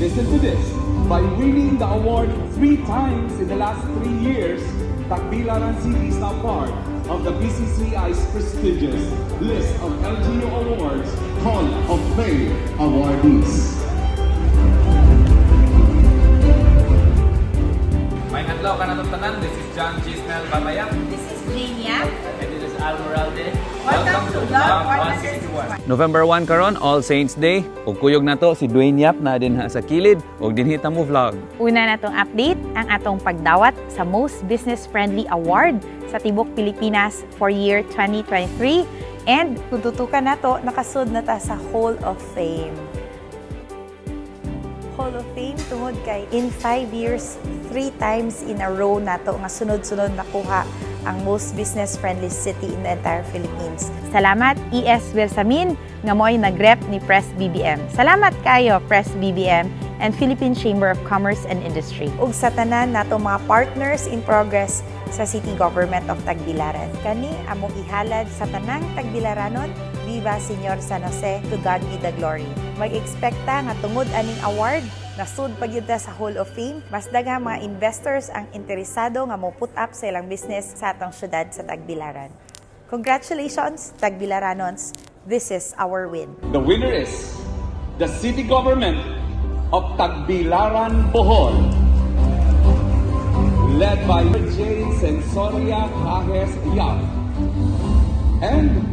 listen to this, by winning the award 3 times in the last 3 years, Tagbilaran City is now part of the BCCI's prestigious list of LGU Awards Hall of Fame awardees. May adlaw ka na itong tanan. This is John Gisnel Babayak. This is Jania. And this is Al Moralde. Welcome to Love 161. November 1 karon, All Saints Day. Ug kuyog na to si Dwayne Yap na din ha sa kilid. Ug dinhita mo vlog. Una na tong update, ang atong pagdawat sa Most Business Friendly Award sa Tibok Pilipinas for year 2023. And tututukan na to, nakasud na ta sa Hall of Fame. Hall of Fame tungod kay in 5 years, 3 times in a row na to nga sunod-sunod nakuha ang most business-friendly city in the entire Philippines. Salamat, E.S. Wilsamin, nga mo'y nag-rep ni Press BBM. Salamat kayo, Press BBM and Philippine Chamber of Commerce and Industry. Ug sa tanan nato mga partners in progress sa City Government of Tagbilaran. Kani among ihalad sa tanang Tagbilaranon, Viva Señor San Jose, to God be the glory. Mag-expecta nga tungod aning award, nasud pagyud sa Hall of Fame, mas daghang mga investors ang interesado nga mo put up sa ilang business sa atong syudad sa Tagbilaran. Congratulations, Tagbilaranons. This is our win. The winner is the City Government of Tagbilaran, Bohol, led by Jane Sensoria Cajes Yap. And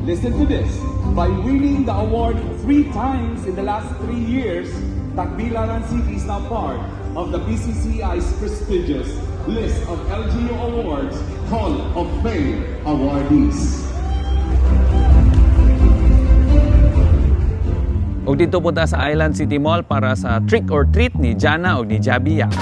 listen to this, by winning the award 3 times in the last 3 years, Tagbilaran City is now part of the BCCI's prestigious list of LGU Awards Hall of Fame awardees. Ug dito punta sa Island City Mall para sa trick or treat ni Jana ug ni Jabi Yap.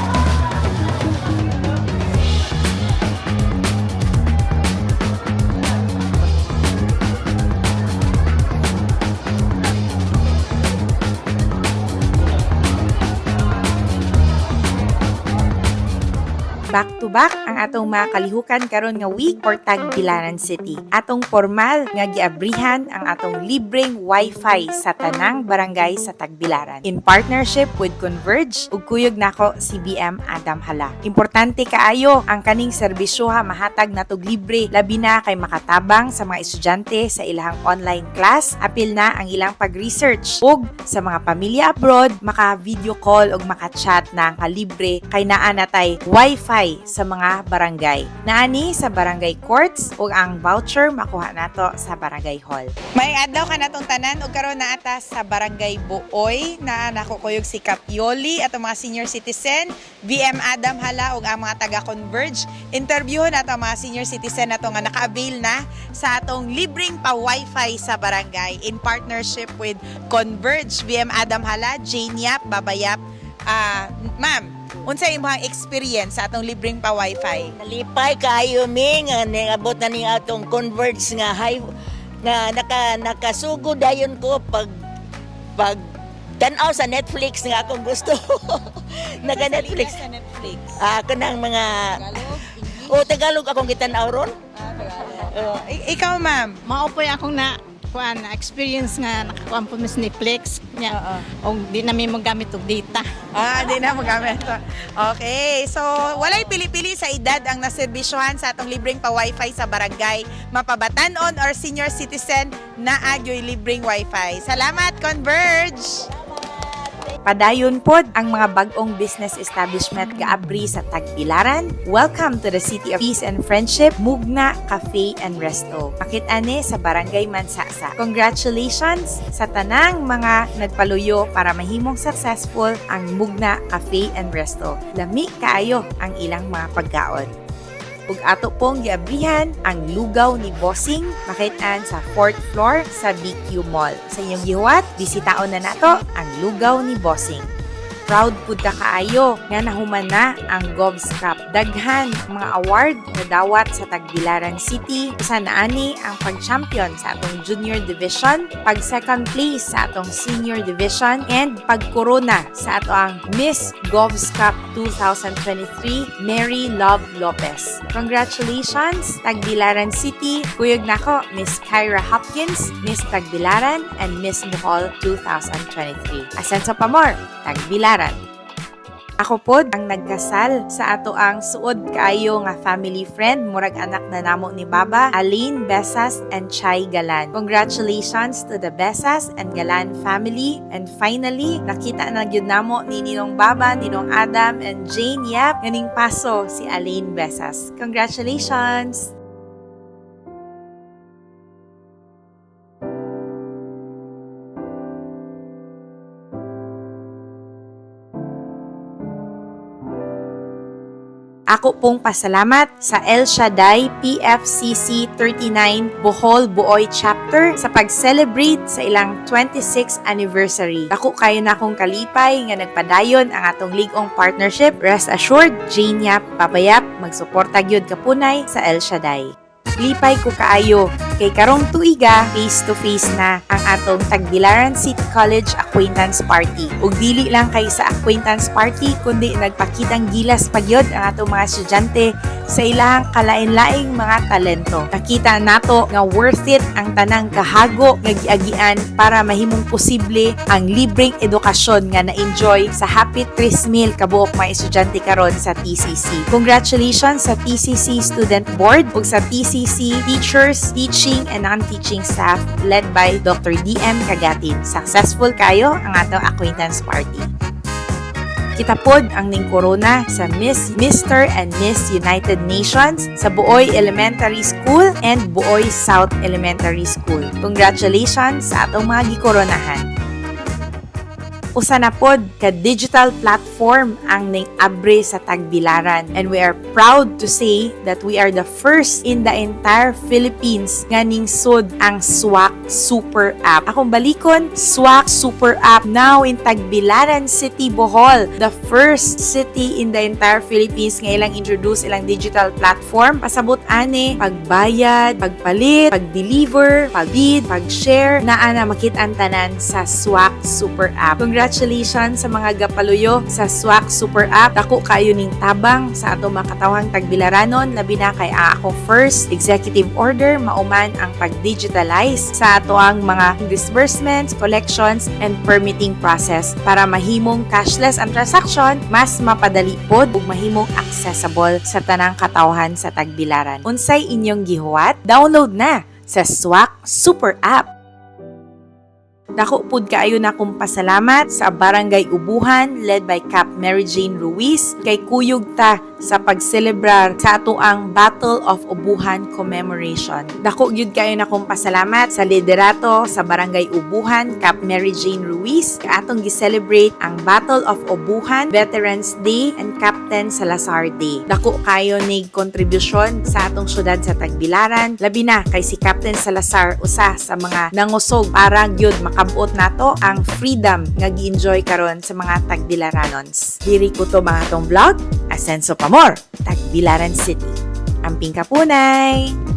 Back-to-back ang atong mga kalihukan karon nga week for Tagbilaran City. Atong formal nga giabrihan ang atong libreng Wi-Fi sa tanang barangay sa Tagbilaran. In partnership with Converge ug kuyog nako si BM Adam Hala. Importante kaayo ang kaning serbisyoha mahatag natog libre labi na kay makatabang sa mga estudyante sa ilang online class, apil na ang ilang pag-research ug sa mga pamilya abroad maka-video call ug maka-chat na libre kay naa natay Wi-Fi sa mga barangay. Naani sa barangay courts ug ang voucher makuha nato sa barangay hall. May adlaw ka natong tanan ug karon na ata sa barangay Buoy na nakukuyog si Capioli at ang mga senior citizen, BM Adam Hala ug ang mga taga Converge. Interviewon nato ang mga senior citizen nato nga naka-avail na sa atong libreng pa Wi-Fi sa barangay in partnership with Converge. BM Adam Hala, Jane Yap, Babayap. Ma'am, unsay imong experience sa atong libreng pa Wi-Fi? Nalipay kayo mi nga niabot na ni atong Converge nga high nga nakasugod dayon ko pag tan-aw sa Netflix nga akong gusto. Naga Netflix. Sa Netflix. Kanang mga Tagalog, Tagalog akong gitan-aw ron. Ikaw, ma'am. Maupoy akong na experience nga nakakuha po sa Netflix nya o di na may magamit og data. Di na magamit. Okay, so walay pili-pili sa edad ang naserbisyohan sa atong libreng pa Wi-Fi sa barangay. Mapabatanon or senior citizen na agyoy libreng Wi-Fi. Salamat, Converge! Padayon pod ang mga bag-ong business establishment gaabri sa Tagbilaran. Welcome to the City of Peace and Friendship, Mugna Cafe and Resto. Makit-ane sa Barangay Mansasa. Congratulations sa tanang mga nagpaluyo para mahimong successful ang Mugna Cafe and Resto. Lami kaayo ang ilang mga pagkaon. Ug ato pong giabrihan ang lugaw ni Bossing makit-an sa 4th floor sa BQ Mall. Sa inyong gihuwat, bisitaon na nato ang lugaw ni Bossing. Proud pud ka kaayo nga nahuman na ang Govs Cup. Daghan mga award na dawat sa Tagbilaran City. Usa naani ang pag-champion sa atong junior division, pag-second place sa atong senior division, and pag-corona sa ato ang Miss Govs Cup 2023, Mary Love Lopez. Congratulations, Tagbilaran City. Kuyog nako, Miss Kyra Hopkins, Miss Tagbilaran, and Miss Bohol 2023. Asenso pa more, Tagbilaran. Ako pod ang nagkasal sa ato ang suod kaayo nga family friend, murag anak na namo ni Baba, Aline Besas and Chai Galan. Congratulations to the Besas and Galan family. And finally, nakita na gyud namo ni Ninong Baba, Ninong Adam and Jane Yap nganing paso si Aline Besas. Congratulations! Ako pong pasalamat sa El Shaddai PFCC 39 Bohol Buoy Chapter sa pag-celebrate sa ilang 26th anniversary. Ako kayo na akong kalipay nga nagpadayon ang atong ligong partnership. Rest assured, Jane Yap, Pabayap, magsuporta gyud kapunay sa El Shaddai. Lipay ko kaayo kay karong tuiga face-to-face na ang atong Tagbilaran City College Acquaintance Party. Ug dili lang kay sa acquaintance party kundi nagpakitang gilas pagyod ang atong mga estudyante sa ilang kalain-laing mga talento. Nakita nato nga worth it ang tanang kahago nga giagian para mahimong posible ang libreng edukasyon nga na-enjoy sa Happy Trismeal kabuok mga estudyante karon sa TCC. Congratulations sa TCC Student Board ug sa TCC teachers, teaching and non-teaching staff led by Dr. DM Kagatin. Successful kayo ang atong acquaintance party. Kita pod ang ning corona sa Miss, Mr. and Miss United Nations sa Buoy Elementary School and Buoy South Elementary School. Congratulations sa atong mga gikoronahan. Usa na pod ka digital platform ang ning abre sa Tagbilaran, and we are proud to say that we are the first in the entire Philippines nga ning sud ang SWAC Super App. Akong balikon, SWAC Super App now in Tagbilaran City, Bohol, the first city in the entire Philippines nga ilang introduce ilang digital platform. Pasabot ani pagbayad, pagpalit, pag-deliver, pag-bid, pag-share, naa na makit-an tanan sa SWAC Super App. Congratulations sa mga gapaluyo sa SWAC Super App. Dako kayo ning tabang sa ato mga katawhang Tagbilaranon, labi na kay ako first executive order mauman ang pag-digitalize sa ato ang mga disbursements, collections, and permitting process para mahimong cashless ang transaction, mas mapadali pod ug mahimong accessible sa tanang katawhan sa Tagbilaran. Unsay inyong gihuwat? Download na sa SWAC Super App. Dako pud kaayo na kong pasalamat sa Barangay Ubuhan led by Cap Mary Jane Ruiz kay kuyog ta sa pagselebrar sa ato ang Battle of Ubuhan commemoration. Dako gyud kaayo na kong pasalamat sa liderato sa Barangay Ubuhan Cap Mary Jane Ruiz kay atong gi-celebrate ang Battle of Ubuhan Veterans Day and Captain Salazar Day. Dako kayo ni kontribusyon sa atong syudad sa Tagbilaran, labi na kay si Captain Salazar usa sa mga nangusog para gyud makabot nato ang freedom nga gi-enjoy karon sa mga Tagbilaranons. Diri ko to mga tong vlog, Asenso Pamor, Tagbilaran City. Amping kapunay!